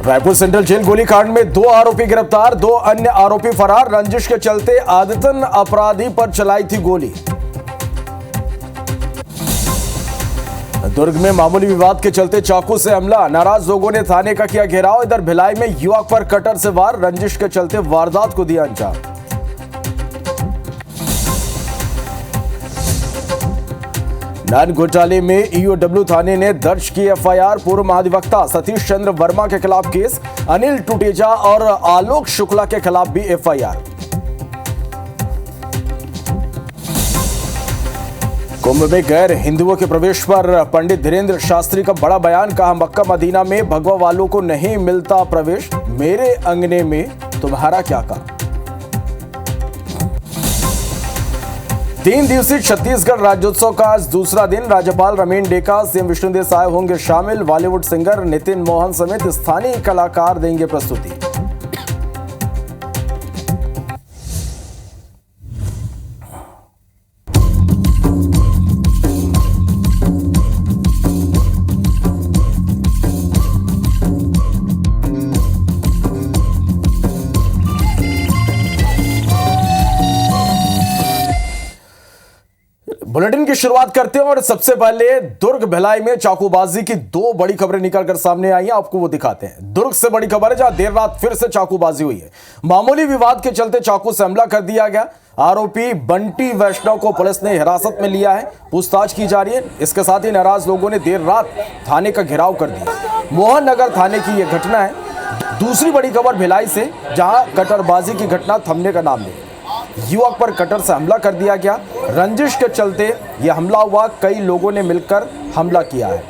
Raipur central jail गोलीकांड में 2 आरोपी गिरफ्तार, 2 अन्य आरोपी फरार। रंजिश के चलते आदतन अपराधी पर चलाई थी गोली। दुर्ग में मामूली विवाद के चलते चाकू से हमला, नाराज लोगों ने थाने का किया घेराव। इधर भिलाई में युवक पर कटर से वार, रंजिश के चलते वारदात को दिया अंजाम। नान घोटाले में ईओडब्ल्यू थाने ने दर्ज की एफआईआर। पूर्व महाधिवक्ता सतीश चंद्र वर्मा के खिलाफ केस, अनिल टुटेजा और आलोक शुक्ला के खिलाफ भी एफआईआर। कुंभ में गैर हिंदुओं के प्रवेश पर पंडित धीरेन्द्र शास्त्री का बड़ा बयान, कहा मक्का मदीना में भगवा वालों को नहीं मिलता प्रवेश, मेरे अंगने में तुम्हारा क्या काम। 3 दिवसीय छत्तीसगढ़ राज्योत्सव का आज दूसरा दिन। राज्यपाल रमेन डेका, सीएम विष्णुदेव साय होंगे शामिल। बॉलीवुड सिंगर नितिन मोहन समेत स्थानीय कलाकार देंगे प्रस्तुति। बुलेटिन की शुरुआत करते हैं और सबसे पहले दुर्ग भिलाई में चाकूबाजी की 2 बड़ी खबरें निकलकर सामने आई हैं, आपको वो दिखाते हैं। दुर्ग से बड़ी खबर है, जहां देर रात फिर से चाकूबाजी हुई है। मामूली विवाद के चलते चाकू से हमला कर दिया गया। आरोपी बंटी वैष्णव को पुलिस ने हिरासत में लिया है, पूछताछ की जा रही है। इसके साथ ही नाराज लोगों ने देर रात थाने का घेराव कर दिया। मोहन नगर थाने की यह घटना है। दूसरी बड़ी खबर भिलाई से, जहां कटरबाजी की घटना थमने का नाम नहीं। युवक पर कटर से हमला कर दिया गया। रंजिश के चलते यह हमला हुआ, कई लोगों ने मिलकर हमला किया है।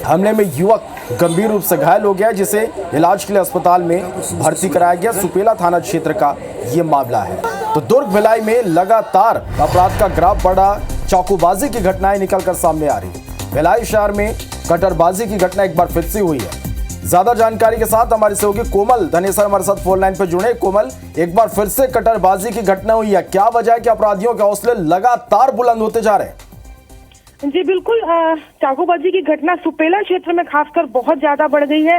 हमले में युवक गंभीर रूप से घायल हो गया, जिसे इलाज के लिए अस्पताल में भर्ती कराया गया। सुपेला थाना क्षेत्र का यह मामला है। तो दुर्ग भिलाई में लगातार अपराध का ग्राफ बढ़ा, चाकूबाजी की घटनाएं निकलकर सामने आ रही है। भिलाई शहर में कटरबाजी की घटना एक बार फिर से हुई है। ज्यादा जानकारी के साथ हमारे सहयोगी कोमल धनेसर हमारे साथ फोन लाइन पर जुड़े। कोमल, एक बार फिर से कटरबाजी की घटना हुई है, क्या वजह है कि अपराधियों के हौसले लगातार बुलंद होते जा रहे हैं? जी बिल्कुल, चाकूबाजी की घटना सुपेला क्षेत्र में खासकर बहुत ज्यादा बढ़ गई है।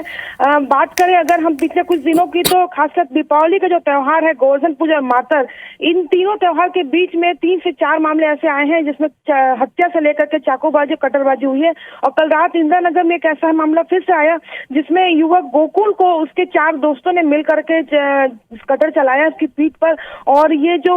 बात करें अगर हम पिछले कुछ दिनों की, तो खासकर दीपावली का जो त्योहार है, गोवर्धन पूजा और मातर, इन तीनों त्योहार के बीच में 3 से 4 मामले ऐसे आए हैं जिसमें हत्या से लेकर के चाकूबाजी कटरबाजी हुई है। और कल रात इंदिरा नगर में एक ऐसा मामला फिर से आया जिसमें युवक गोकुल को उसके 4 दोस्तों ने मिल करके कटर चलाया उसकी पीठ पर, और ये जो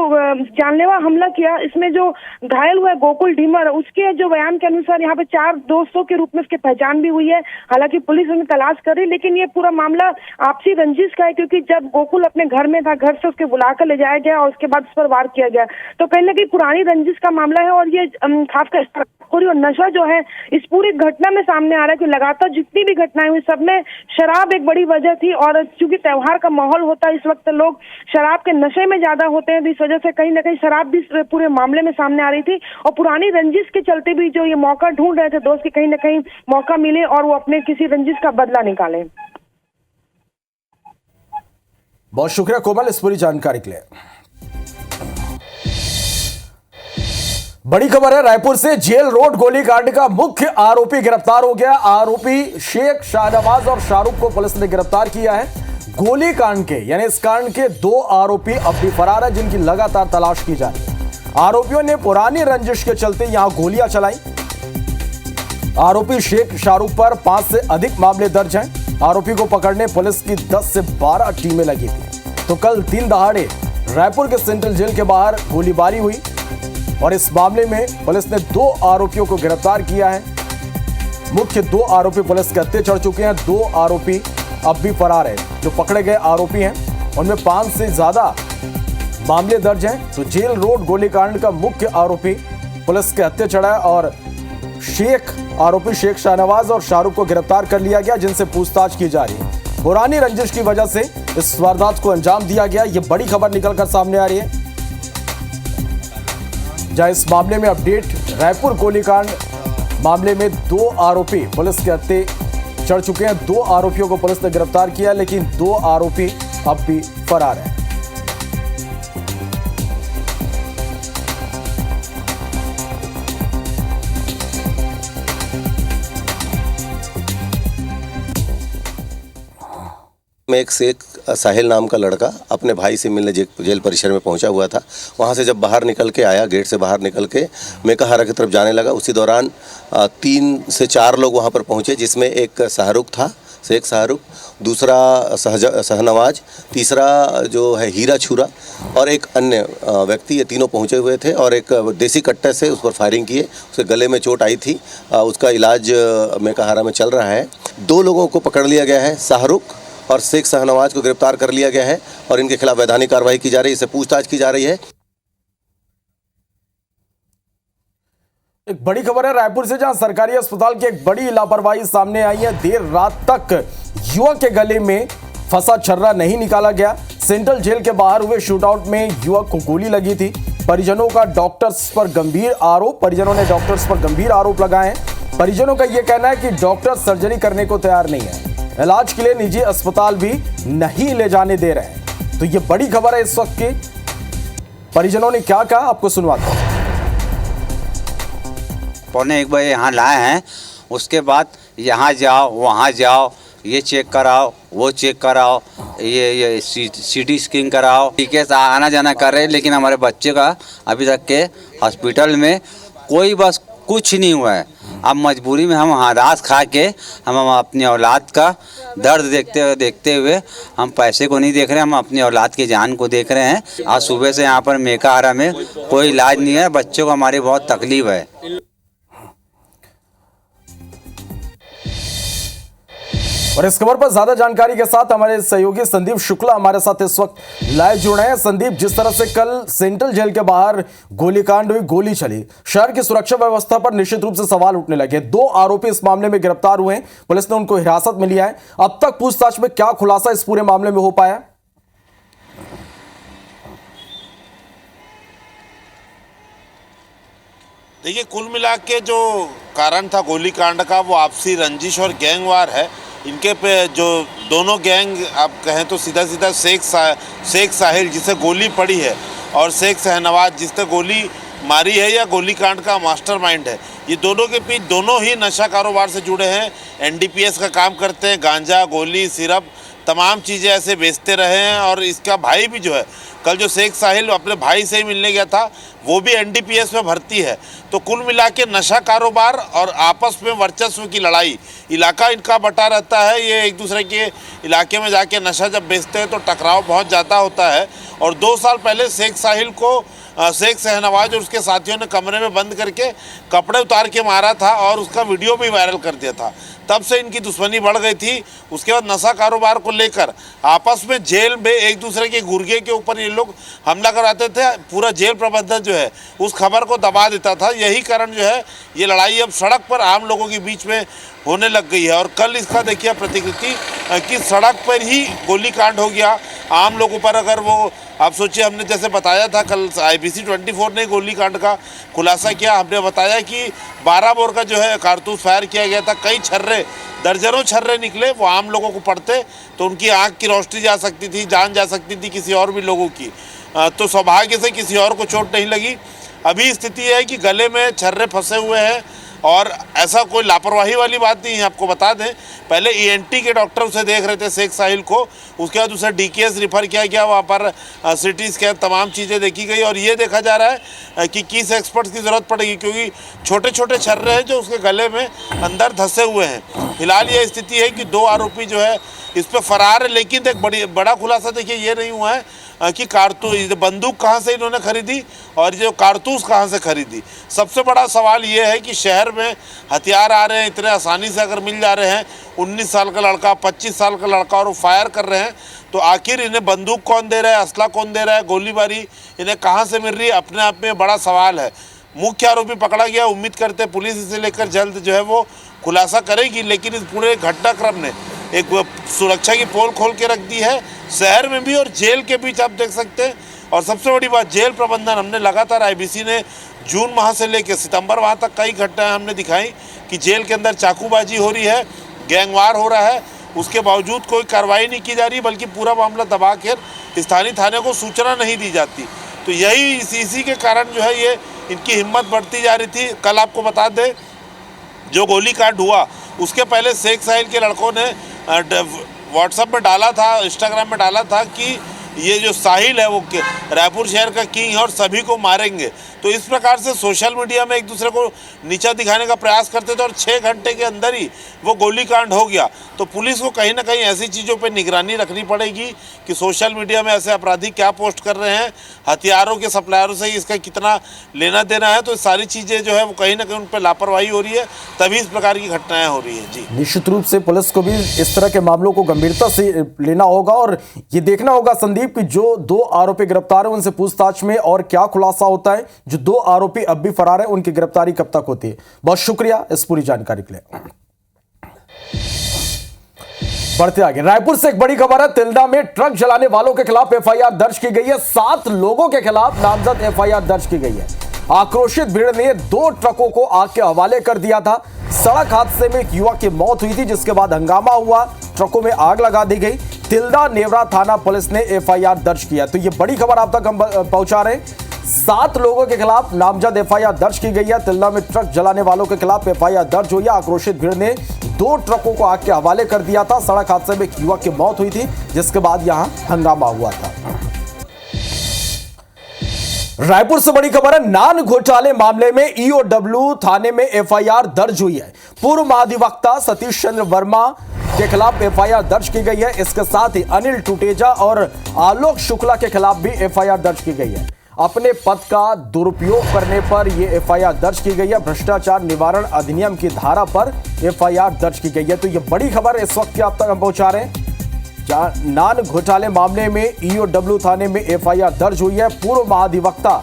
जानलेवा हमला किया, इसमें जो घायल हुआ है गोकुल ढीमर, उसके जो बयान के अनुसार यहाँ पे 4 दोस्तों के रूप में उसकी पहचान भी हुई है। हालांकि पुलिस उन्हें तलाश कर रही, लेकिन ये पूरा मामला आपसी रंजिश का है, क्योंकि जब गोकुल अपने घर में था, घर से उसके बुलाकर ले जाया गया और उसके बाद उस पर वार किया गया। तो कहीं ना कहीं पुरानी रंजिश का मामला है। और ये खासकर और नशा जो है इस पूरी घटना में सामने आ रहा है कि लगातार जितनी भी घटनाएं हुई, सब में शराब एक बड़ी वजह थी। और चूंकि त्योहार का माहौल होता है, इस वक्त लोग शराब के नशे में ज्यादा होते हैं, तो इस वजह से कहीं ना कहीं शराब भी पूरे मामले में सामने आ रही थी। और पुरानी रंजिश के चलते भी जो ये मौका ढूंढ रहे थे दोस्त की, कहीं ना कहीं मौका मिले और वो अपने किसी रंजिश का बदला निकाले। बहुत शुक्रिया कोमल इस पूरी जानकारी के लिए। बड़ी खबर है रायपुर से, जेल रोड गोलीकांड का मुख्य आरोपी गिरफ्तार हो गया। आरोपी शेख शाहनवाज और शाहरुख को पुलिस ने गिरफ्तार किया है। गोलीकांड के यानी इस कांड के 2 आरोपी अब भी फरार है, जिनकी लगातार तलाश की जा रही है। आरोपियों ने पुरानी रंजिश के चलते यहां गोलियां चलाई। आरोपी शेख शाहरुख पर 5 से अधिक मामले दर्ज हैं। आरोपी को पकड़ने पुलिस की 10 से 12 टीमें लगी थी। तो कल 3 दहाड़े रायपुर के सेंट्रल जेल के बाहर गोलीबारी हुई और इस मामले में पुलिस ने 2 आरोपियों को गिरफ्तार किया है। मुख्य 2 आरोपी पुलिस के हत्थे चढ़ चुके हैं। 2 आरोपी अब भी फरार है। जो पकड़े गए आरोपी हैं उनमें 5 से ज्यादा मामले दर्ज हैं। तो जेल रोड गोलीकांड का मुख्य आरोपी पुलिस के हत्थे चढ़ा है और आरोपी शेख शाहनवाज और शाहरुख को गिरफ्तार कर लिया गया, जिनसे पूछताछ की जा रही है। पुरानी रंजिश की वजह से इस वारदात को अंजाम दिया गया, यह बड़ी खबर निकलकर सामने आ रही है। जहां इस मामले में अपडेट, रायपुर गोलीकांड मामले में 2 आरोपी पुलिस के हत्थे चढ़ चुके हैं। 2 आरोपियों को पुलिस ने गिरफ्तार किया, लेकिन 2 आरोपी अब भी फरार हैं। हाँ। में एक शेख साहिल नाम का लड़का अपने भाई से मिलने जेल परिसर में पहुंचा हुआ था। वहां से जब बाहर निकल के आया, गेट से बाहर निकल के मेकाहारा की तरफ जाने लगा, उसी दौरान 3 से 4 लोग वहां पर पहुंचे, जिसमें एक शाहरुख था, शेख शाहरुख, दूसरा शहनवाज, तीसरा जो है हीरा छुरा और एक अन्य व्यक्ति। ये तीनों पहुंचे हुए थे और एक देसी कट्टे से उस पर फायरिंग किए। उसके गले में चोट आई थी, उसका इलाज मेकाहारा में चल रहा है। 2 लोगों को पकड़ लिया गया है, शाहरुख और शेख शहनवाज को गिरफ्तार कर लिया गया है और इनके खिलाफ वैधानिक कार्रवाई की जा रही है, इससे पूछताछ की जा रही है। एक बड़ी खबर है रायपुर से, जहां सरकारी अस्पताल की एक बड़ी लापरवाही सामने आई है। देर रात तक युवक के गले में फंसा छर्रा नहीं निकाला गया। सेंट्रल जेल के बाहर हुए शूटआउट में युवक को गोली लगी थी। परिजनों ने डॉक्टर्स पर गंभीर आरोप लगाए हैं। परिजनों का यह कहना है कि डॉक्टर सर्जरी करने को तैयार नहीं है, इलाज के लिए निजी अस्पताल भी नहीं ले जाने दे रहे हैं। तो ये बड़ी खबर है इस वक्त की। परिजनों ने क्या कहा आपको सुनवाते हैं। 1:15 बजे यहाँ लाए हैं, उसके बाद यहाँ जाओ वहाँ जाओ, ये चेक कराओ वो चेक कराओ, ये सीटी स्कैन कराओ, टीके से आना जाना कर रहे हैं, लेकिन हमारे बच्चे का अभी तक के हॉस्पिटल में कोई बस कुछ नहीं हुआ है। अब मजबूरी में हम हादास खा के हम अपनी औलाद का दर्द देखते हुए हम पैसे को नहीं देख रहे हैं, हम अपनी औलाद की जान को देख रहे हैं। आज सुबह से यहाँ पर मेकाहारा में कोई इलाज नहीं है, बच्चों को हमारी बहुत तकलीफ है। और इस खबर पर ज्यादा जानकारी के साथ हमारे सहयोगी संदीप शुक्ला हमारे साथ इस वक्त लाइव जुड़े हैं। संदीप, जिस तरह से कल सेंट्रल जेल के बाहर गोलीकांड हुई, गोली चली, शहर की सुरक्षा व्यवस्था पर निश्चित रूप से सवाल उठने लगे। 2 आरोपी इस मामले में गिरफ्तार हुए हैं, पुलिस ने उनको हिरासत में लिया है। अब तक पूछताछ में क्या खुलासा इस पूरे मामले में हो पाया? देखिए, कुल मिला के जो कारण था गोलीकांड का वो आपसी रंजिश और गैंगवार है। इनके पे जो दोनों गैंग आप कहें तो सीधा शेख साहिल जिसे गोली पड़ी है और शेख शहनवाज जिसने गोली मारी है या गोलीकांड का मास्टरमाइंड है, ये दोनों के बीच दोनों ही नशा कारोबार से जुड़े हैं। एनडीपीएस का काम करते हैं, गांजा, गोली, सिरप, तमाम चीज़ें ऐसे बेचते रहे हैं। और इसका भाई भी जो है, कल जो शेख साहिल अपने भाई से ही मिलने गया था, वो भी एनडीपीएस में भर्ती है। तो कुल मिला के नशा कारोबार और आपस में वर्चस्व की लड़ाई, इलाका इनका बटा रहता है। ये एक दूसरे के इलाके में जाके नशा जब बेचते हैं तो टकराव बहुत ज़्यादा होता है। और 2 साल पहले शेख साहिल को शेख शहनवाज और उसके साथियों ने कमरे में बंद करके कपड़े उतार के मारा था और उसका वीडियो भी वायरल कर दिया था। तब से इनकी दुश्मनी बढ़ गई थी। उसके बाद नशा कारोबार को लेकर आपस में जेल में एक दूसरे के गुर्गे के ऊपर ये लोग हमला कराते थे। पूरा जेल प्रबंधन जो है उस खबर को दबा देता था। यही कारण जो है ये लड़ाई अब सड़क पर आम लोगों के बीच में होने लग गई है। और कल इसका देखिए प्रतिकृति कि सड़क पर ही गोलीकांड हो गया आम लोगों पर। अगर वो आप सोचिए, हमने जैसे बताया था कल IBC 24 ने गोलीकांड का खुलासा किया। हमने बताया कि 12 बोर का जो है कारतूस फायर किया गया था, कई छर्रे, दर्जनों छर्रे निकले। वो आम लोगों को पड़ते तो उनकी आंख की रोशनी जा सकती थी, जान जा सकती थी किसी और भी लोगों की। तो सौभाग्य से किसी और को चोट नहीं लगी। अभी स्थिति है कि गले में छर्रे फंसे हुए हैं और ऐसा कोई लापरवाही वाली बात नहीं है। आपको बता दें, पहले ENT के डॉक्टर उसे देख रहे थे शेख साहिल को, उसके बाद उसे DKS रिफ़र किया गया, वहाँ पर CT स्कैन तमाम चीज़ें देखी गई। और ये देखा जा रहा है कि किस एक्सपर्ट की ज़रूरत पड़ेगी, क्योंकि छोटे छोटे छर्रे हैं जो उसके गले में अंदर धंसे हुए हैं। फिलहाल ये स्थिति है कि 2 आरोपी जो है इस पर फरार है। लेकिन एक बड़ा खुलासा देखिए ये नहीं हुआ है कि कारतूस, बंदूक कहाँ से इन्होंने खरीदी और जो कारतूस कहाँ से खरीदी। सबसे बड़ा सवाल ये है कि शहर में हथियार आ रहे हैं इतने आसानी से, अगर मिल जा रहे हैं, 19 साल का लड़का, 25 साल का लड़का, और वो फायर कर रहे हैं, तो आखिर इन्हें बंदूक कौन दे रहा है, असला कौन दे रहा है, गोलीबारी इन्हें कहाँ से मिल रही है, अपने आप में बड़ा सवाल है। मुख्य आरोपी पकड़ा गया, उम्मीद करते हैं पुलिस इसे लेकर जल्द जो है वो खुलासा करेगी। लेकिन इस पूरे घटनाक्रम ने एक सुरक्षा की पोल खोल के रख दी है, शहर में भी और जेल के बीच आप देख सकते हैं। और सबसे बड़ी बात, जेल प्रबंधन, हमने लगातार IBC ने जून माह से लेकर सितंबर माह तक कई घटनाएं हमने दिखाई कि जेल के अंदर चाकूबाजी हो रही है, गैंगवार हो रहा है, उसके बावजूद कोई कार्रवाई नहीं की जा रही, बल्कि पूरा मामला दबा कर स्थानीय थाने को सूचना नहीं दी जाती। तो यही इसी के कारण जो है ये इनकी हिम्मत बढ़ती जा रही थी। कल आपको बता दें, जो गोलीकांड हुआ उसके पहले शेख साहिल के लड़कों ने व्हाट्सएप पे डाला था, इंस्टाग्राम पे डाला था कि ये जो साहिल है वो रायपुर शहर का किंग है और सभी को मारेंगे। तो इस प्रकार से सोशल मीडिया में एक दूसरे को नीचा दिखाने का प्रयास करते थे और 6 घंटे के अंदर ही वो गोलीकांड हो गया। तो पुलिस को कहीं ना कहीं ऐसी चीज़ों पे निगरानी रखनी पड़ेगी कि सोशल मीडिया में ऐसे अपराधी क्या पोस्ट कर रहे हैं, हथियारों के सप्लायरों से इसका कितना लेना देना है। तो सारी चीज़ें जो है वो कहीं ना कहीं उन पर लापरवाही हो रही है, तभी इस प्रकार की घटनाएं हो रही है। जी, निश्चित रूप से पुलिस को भी इस तरह के मामलों को गंभीरता से लेना होगा और ये देखना होगा संदीप कि जो 2 आरोपी गिरफ्तार हैं उनसे पूछताछ में और क्या खुलासा होता है। जो 2 आरोपी अब भी फरार हैं उनकी गिरफ्तारी कब तक होती है। बहुत शुक्रिया इस पूरी जानकारी के लिए। बढ़ते आगे, रायपुर से एक बड़ी खबर है। तिल्दा में ट्रक जलाने वालों के खिलाफ एफआईआर दर्ज की गई है। 7 लोगों के खिलाफ नामजद एफआईआर दर्ज की गई है। आक्रोशित भीड़ ने 2 ट्रकों को आग के हवाले कर दिया था। सड़क हादसे में एक युवक की मौत हुई थी, जिसके बाद हंगामा हुआ, ट्रकों में आग लगा दी गई। तिल्दा नेवरा थाना पुलिस ने एफआईआर दर्ज किया। तो ये बड़ी खबर आप तक हम पहुंचा रहे हैं। 7 लोगों के खिलाफ नामजद एफआईआर दर्ज की गई है। तिल्दा में ट्रक जलाने वालों के खिलाफ एफआईआर दर्ज हुई है। आक्रोशित भीड़ ने 2 ट्रकों को आग के हवाले कर दिया था। सड़क हादसे में एक युवक की मौत हुई थी, जिसके बाद यहां हंगामा हुआ था। रायपुर से बड़ी खबर है। नान घोटाले मामले में ईओडब्ल्यू थाने में एफआईआर दर्ज हुई है। पूर्व महाधिवक्ता सतीश चंद्र वर्मा के खिलाफ एफआईआर दर्ज की गई है। इसके साथ ही अनिल टुटेजा और आलोक शुक्ला के खिलाफ भी एफआईआर दर्ज की गई है। अपने पद का दुरुपयोग करने पर यह एफआईआर दर्ज की गई है। भ्रष्टाचार निवारण अधिनियम की धारा पर एफआईआर दर्ज की गई है। तो यह बड़ी खबर इस वक्त की आप तक हम पहुंचा रहे हैं। नान घोटाले मामले में ईओडब्ल्यू थाने में एफआईआर दर्ज हुई है। पूर्व महाधिवक्ता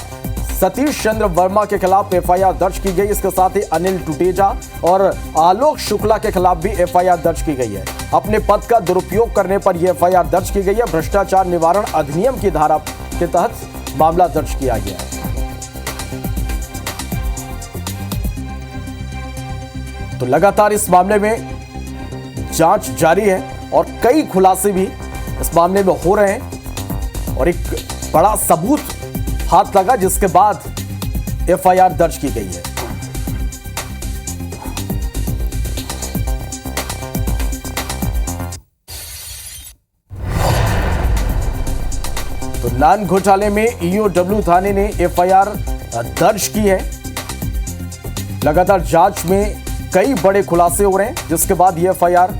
सतीश चंद्र वर्मा के खिलाफ एफआईआर दर्ज की गई। इसके साथ ही अनिल टुटेजा और आलोक शुक्ला के खिलाफ भी एफआईआर दर्ज की गई है। अपने पद का दुरुपयोग करने पर यह एफआईआर दर्ज की गई है। भ्रष्टाचार निवारण अधिनियम की धारा के तहत मामला दर्ज किया गया है। तो लगातार इस मामले में जांच जारी है और कई खुलासे भी इस मामले में हो रहे हैं और एक बड़ा सबूत हाथ लगा, जिसके बाद एफआईआर दर्ज की गई है। तो नान घोटाले में ईओडब्ल्यू थाने ने एफआईआर दर्ज की है। लगातार जांच में कई बड़े खुलासे हो रहे हैं, जिसके बाद ये एफआईआर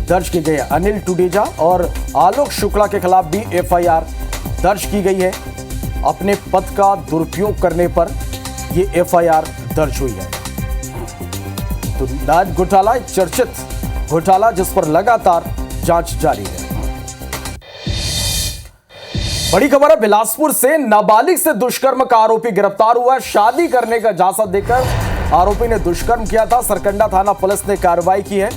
दर्ज की गई है। अनिल टुडेजा और आलोक शुक्ला के खिलाफ भी एफआईआर दर्ज की गई है। अपने पद का दुरुपयोग करने पर यह एफआईआर दर्ज हुई है। तो नान घोटाला एक चर्चित घोटाला, जिस पर लगातार जांच जारी है। बड़ी खबर है, बिलासपुर से नाबालिग से दुष्कर्म का आरोपी गिरफ्तार हुआ। शादी करने का झांसा देकर आरोपी ने दुष्कर्म किया था। सरकंडा थाना पुलिस ने कार्रवाई की है,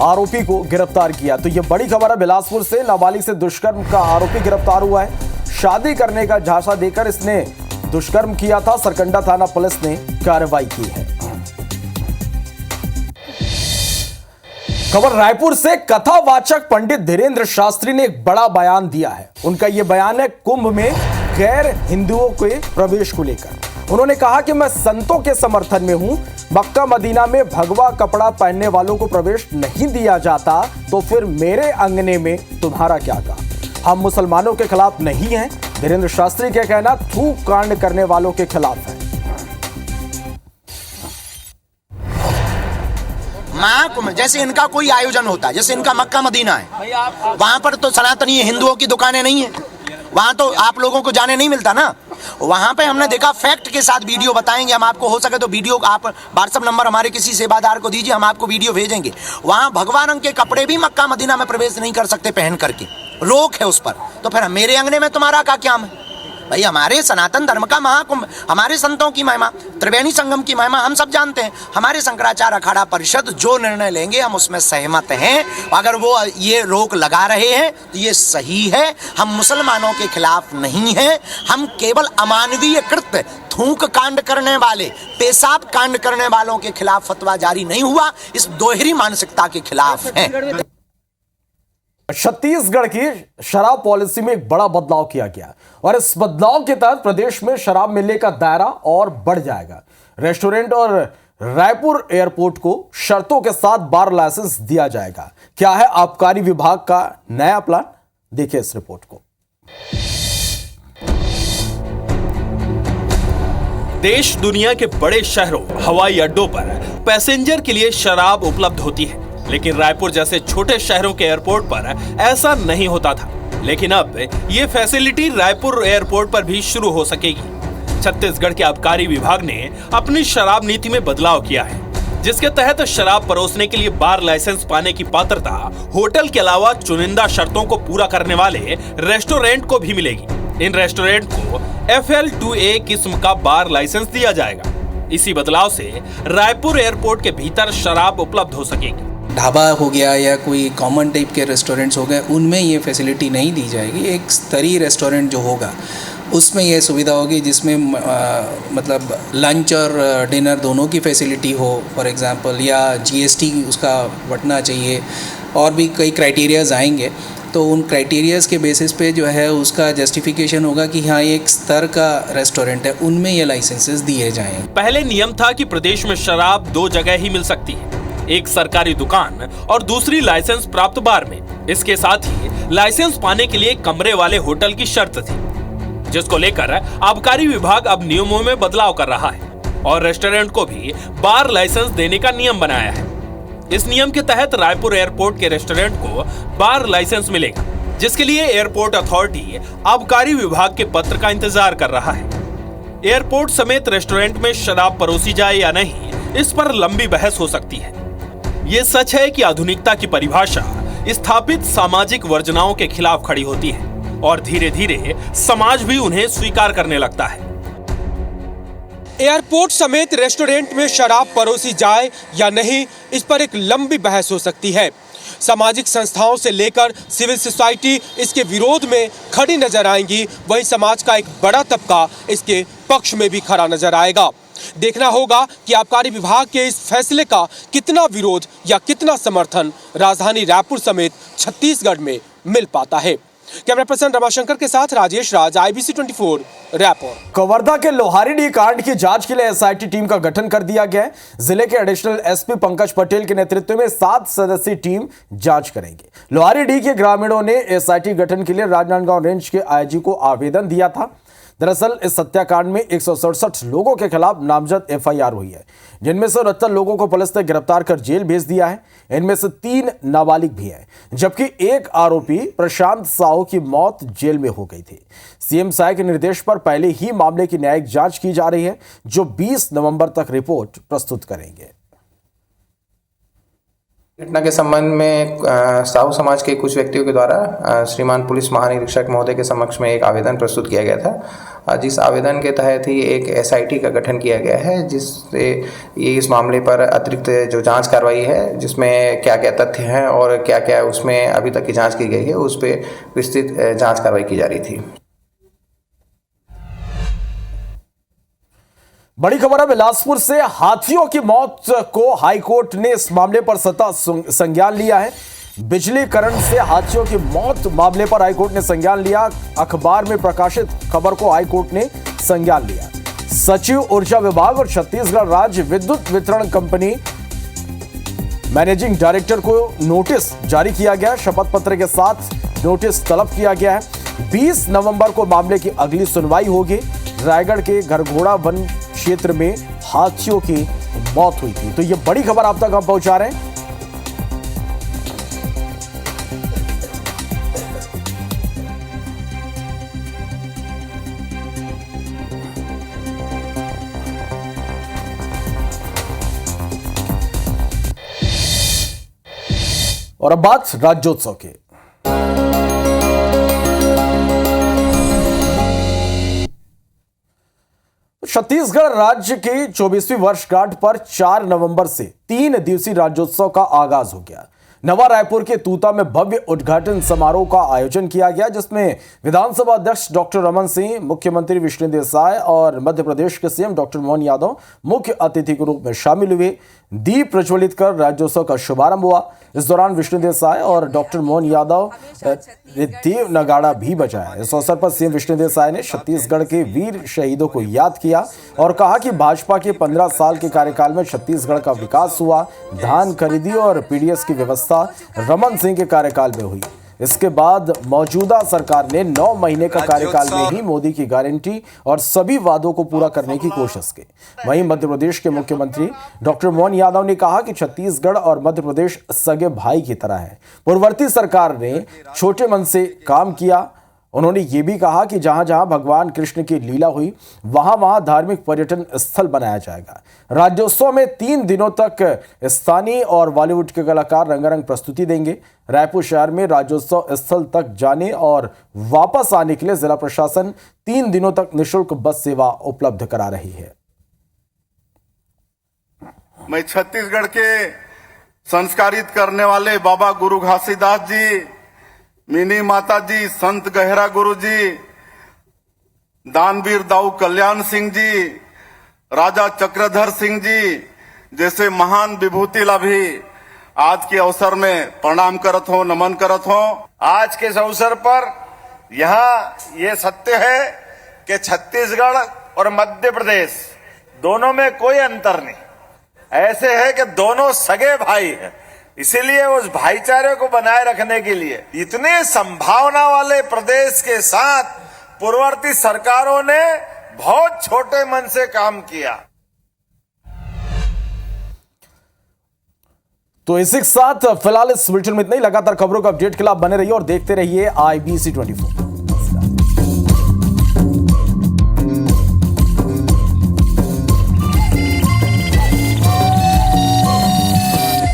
आरोपी को गिरफ्तार किया। तो यह बड़ी खबर है, बिलासपुर से नाबालिग से दुष्कर्म का आरोपी गिरफ्तार हुआ है। शादी करने का झांसा देकर इसने दुष्कर्म किया था। सरकंडा थाना पुलिस ने कार्रवाई की है। खबर रायपुर से, कथावाचक पंडित धीरेन्द्र शास्त्री ने एक बड़ा बयान दिया है। उनका यह बयान है कुंभ में गैर हिंदुओं के प्रवेश को लेकर। उन्होंने कहा कि मैं संतों के समर्थन में हूं। मक्का मदीना में भगवा कपड़ा पहनने वालों को प्रवेश नहीं दिया जाता, तो फिर मेरे अंगने में तुम्हारा क्या काम। हम मुसलमानों के खिलाफ नहीं हैं। धीरेन्द्र शास्त्री का कहना थूक कांड करने वालों के खिलाफ है। महाकुंभ जैसे इनका कोई आयोजन होता है, जैसे इनका मक्का मदीना है, वहां पर तो सनातनी हिंदुओं की दुकानें नहीं है, वहां तो आप लोगों को जाने नहीं मिलता ना। वहां पे हमने देखा, फैक्ट के साथ वीडियो बताएंगे हम आपको, हो सके तो वीडियो आप व्हाट्सएप नंबर हमारे किसी सेवादार को दीजिए, हम आपको वीडियो भेजेंगे। वहां भगवा रंग के कपड़े भी मक्का मदीना में प्रवेश नहीं कर सकते पहन करके, रोक है उस पर। तो फिर मेरे अंगने में तुम्हारा क्या है भाई। हमारे सनातन धर्म का महाकुंभ, हमारे संतों की महिमा, त्रिवेणी संगम की महिमा हम सब जानते हैं। हमारे शंकराचार्य अखाड़ा परिषद जो निर्णय लेंगे हम उसमें सहमत हैं। अगर वो ये रोक लगा रहे हैं तो ये सही है। हम मुसलमानों के खिलाफ नहीं हैं। हम केवल अमानवीय कृत्य, थूक कांड करने वाले, पेशाब कांड करने वालों के खिलाफ फतवा जारी नहीं हुआ, इस दोहरी मानसिकता के खिलाफ हैं। छत्तीसगढ़ की शराब पॉलिसी में एक बड़ा बदलाव किया गया और इस बदलाव के तहत प्रदेश में शराब मिलने का दायरा और बढ़ जाएगा। रेस्टोरेंट और रायपुर एयरपोर्ट को शर्तों के साथ बार लाइसेंस दिया जाएगा। क्या है आबकारी विभाग का नया प्लान, देखिए इस रिपोर्ट को। देश दुनिया के बड़े शहरों, हवाई अड्डों पर पैसेंजर के लिए शराब उपलब्ध होती है, लेकिन रायपुर जैसे छोटे शहरों के एयरपोर्ट पर ऐसा नहीं होता था। लेकिन अब ये फैसिलिटी रायपुर एयरपोर्ट पर भी शुरू हो सकेगी। छत्तीसगढ़ के आबकारी विभाग ने अपनी शराब नीति में बदलाव किया है, जिसके तहत शराब परोसने के लिए बार लाइसेंस पाने की पात्रता होटल के अलावा चुनिंदा शर्तों को पूरा करने वाले रेस्टोरेंट को भी मिलेगी। इन रेस्टोरेंट को FL2A किस्म का बार लाइसेंस दिया जाएगा। इसी बदलाव से रायपुर एयरपोर्ट के भीतर शराब उपलब्ध हो सकेगी। ढाबा हो गया या कोई कॉमन टाइप के रेस्टोरेंट्स हो गए, उनमें ये फैसिलिटी नहीं दी जाएगी। एक स्तरीय रेस्टोरेंट जो होगा उसमें ये सुविधा होगी, जिसमें मतलब लंच और डिनर दोनों की फैसिलिटी हो फॉर एग्जांपल, या GST उसका बटना चाहिए, और भी कई क्राइटेरियाज आएंगे। तो उन क्राइटेरियाज के बेसिस पे जो है उसका जस्टिफिकेशन होगा कि हाँ एक स्तर का रेस्टोरेंट है, उनमें ये लाइसेंसेस दिए जाएंगे। पहले नियम था कि प्रदेश में शराब 2 जगह ही मिल सकती है, एक सरकारी दुकान और दूसरी लाइसेंस प्राप्त बार में। इसके साथ ही लाइसेंस पाने के लिए कमरे वाले होटल की शर्त थी, जिसको लेकर आबकारी विभाग अब नियमों में बदलाव कर रहा है और रेस्टोरेंट को भी बार लाइसेंस देने का नियम बनाया है। इस नियम के तहत रायपुर एयरपोर्ट के रेस्टोरेंट को बार लाइसेंस मिलेगा, जिसके लिए एयरपोर्ट अथॉरिटी आबकारी विभाग के पत्र का इंतजार कर रहा है। एयरपोर्ट समेत रेस्टोरेंट में शराब परोसी जाए या नहीं, इस पर लंबी बहस हो सकती है। ये सच है कि आधुनिकता की परिभाषा स्थापित सामाजिक वर्जनाओं के खिलाफ खड़ी होती है और धीरे धीरे समाज भी उन्हें स्वीकार करने लगता है। एयरपोर्ट समेत रेस्टोरेंट में शराब परोसी जाए या नहीं, इस पर एक लंबी बहस हो सकती है। सामाजिक संस्थाओं से लेकर सिविल सोसाइटी इसके विरोध में खड़ी नजर आएंगी, वहीं समाज का एक बड़ा तबका इसके पक्ष में भी खड़ा नजर आएगा। देखना होगा कि आबकारी विभाग के इस फैसले का कितना विरोध या कितना समर्थन राजधानी रायपुर समेत छत्तीसगढ़ में मिल पाता है। कैमरा पर्सन रमाशंकर के साथ राजेश राज, IBC 24 रायपुर। कवर्धा के लोहारीडीह कांड की जांच के लिए SIT टीम का गठन कर दिया गया है। जिले के एडिशनल SP पंकज पटेल के नेतृत्व में 7 सदस्यीय टीम जांच करेंगे। लोहारीडीह के ग्रामीणों ने SIT गठन के लिए राजनांदगांव रेंज के IG को आवेदन दिया था। दरअसल इस हत्याकांड में 167 लोगों के खिलाफ नामजद FIR हुई है, जिनमें से 69 लोगों को पुलिस ने गिरफ्तार कर जेल भेज दिया है। इनमें से 3 नाबालिग भी हैं, जबकि एक आरोपी प्रशांत साहू की मौत जेल में हो गई थी। CM साय के निर्देश पर पहले ही मामले की न्यायिक जांच की जा रही है, जो 20 नवंबर तक रिपोर्ट प्रस्तुत करेंगे। घटना के संबंध में साहू समाज के कुछ व्यक्तियों के द्वारा श्रीमान पुलिस महानिरीक्षक महोदय के समक्ष में एक आवेदन प्रस्तुत किया गया था, जिस आवेदन के तहत ही एक SIT का गठन किया गया है, जिससे ये इस मामले पर अतिरिक्त जो जांच कार्रवाई है, जिसमें क्या क्या तथ्य हैं और क्या क्या उसमें अभी तक की जांच की गई है, उस पर विस्तृत जांच कार्रवाई की जा रही थी। बड़ी खबर है बिलासपुर से। हाथियों की मौत को हाईकोर्ट ने इस मामले पर सत्ता संज्ञान लिया है। बिजली करंट से हाथियों की मौत मामले पर हाईकोर्ट ने संज्ञान लिया। अखबार में प्रकाशित खबर को हाईकोर्ट ने संज्ञान लिया। सचिव ऊर्जा विभाग और छत्तीसगढ़ राज्य विद्युत वितरण कंपनी मैनेजिंग डायरेक्टर को नोटिस जारी किया गया। शपथ पत्र के साथ नोटिस तलब किया गया है। 20 नवंबर को मामले की अगली सुनवाई होगी। रायगढ़ के घरघोड़ा वन क्षेत्र में हाथियों की मौत हुई थी। तो ये बड़ी खबर आप तक हम पहुंचा रहे हैं। और अब बात राज्योत्सव की। छत्तीसगढ़ राज्य की 24वीं वर्षगांठ पर 4 नवंबर से 3 दिवसीय राज्योत्सव का आगाज हो गया। नवा रायपुर के तूता में भव्य उद्घाटन समारोह का आयोजन किया गया, जिसमें विधानसभा अध्यक्ष डॉक्टर रमन सिंह, मुख्यमंत्री विष्णु देसाई और मध्य प्रदेश के CM डॉक्टर मोहन यादव मुख्य अतिथि के रूप में शामिल हुए। दीप प्रज्वलित कर राज्योत्सव का शुभारंभ हुआ। इस दौरान विष्णु देसाई और डॉक्टर मोहन यादव ने देव नगाड़ा भी बजाया। इस अवसर पर सीएम विष्णु देसाई ने छत्तीसगढ़ के वीर शहीदों को याद किया और कहा कि भाजपा के 15 साल के कार्यकाल में छत्तीसगढ़ का विकास हुआ। धान खरीदी और पीडीएस की व्यवस्था रमन सिंह के कार्यकाल में हुई। इसके बाद मौजूदा सरकार ने 9 महीने का कार्यकाल में ही मोदी की गारंटी और सभी वादों को पूरा करने की कोशिश की। वहीं मध्य प्रदेश के मुख्यमंत्री डॉक्टर मोहन यादव ने कहा कि छत्तीसगढ़ और मध्य प्रदेश सगे भाई की तरह है। पूर्ववर्ती सरकार ने छोटे मन से काम किया। उन्होंने ये भी कहा कि जहां जहां भगवान कृष्ण की लीला हुई वहां वहां धार्मिक पर्यटन स्थल बनाया जाएगा। राज्योत्सव में 3 दिनों तक स्थानीय और बॉलीवुड के कलाकार रंगारंग प्रस्तुति देंगे। रायपुर शहर में राज्योत्सव स्थल तक जाने और वापस आने के लिए जिला प्रशासन 3 दिनों तक निःशुल्क बस सेवा उपलब्ध करा रही है। मैं छत्तीसगढ़ के संस्कारित करने वाले बाबा गुरु घासीदास जी, मिनी माता जी, संत गहरा गुरु जी, दानवीर दाऊ कल्याण सिंह जी, राजा चक्रधर सिंह जी जैसे महान विभूति लाभी आज के अवसर में प्रणाम करत हो, नमन करत हो। आज के इस अवसर पर यहाँ ये सत्य है कि छत्तीसगढ़ और मध्य प्रदेश दोनों में कोई अंतर नहीं, ऐसे है कि दोनों सगे भाई हैं। इसीलिए उस भाईचारे को बनाए रखने के लिए इतने संभावना वाले प्रदेश के साथ पूर्ववर्ती सरकारों ने बहुत छोटे मन से काम किया। तो इसी के साथ फिलहाल इस बुलेटिन में इतना ही। लगातार खबरों का अपडेट के लिए आप बने रहिए और देखते रहिए IBC 24।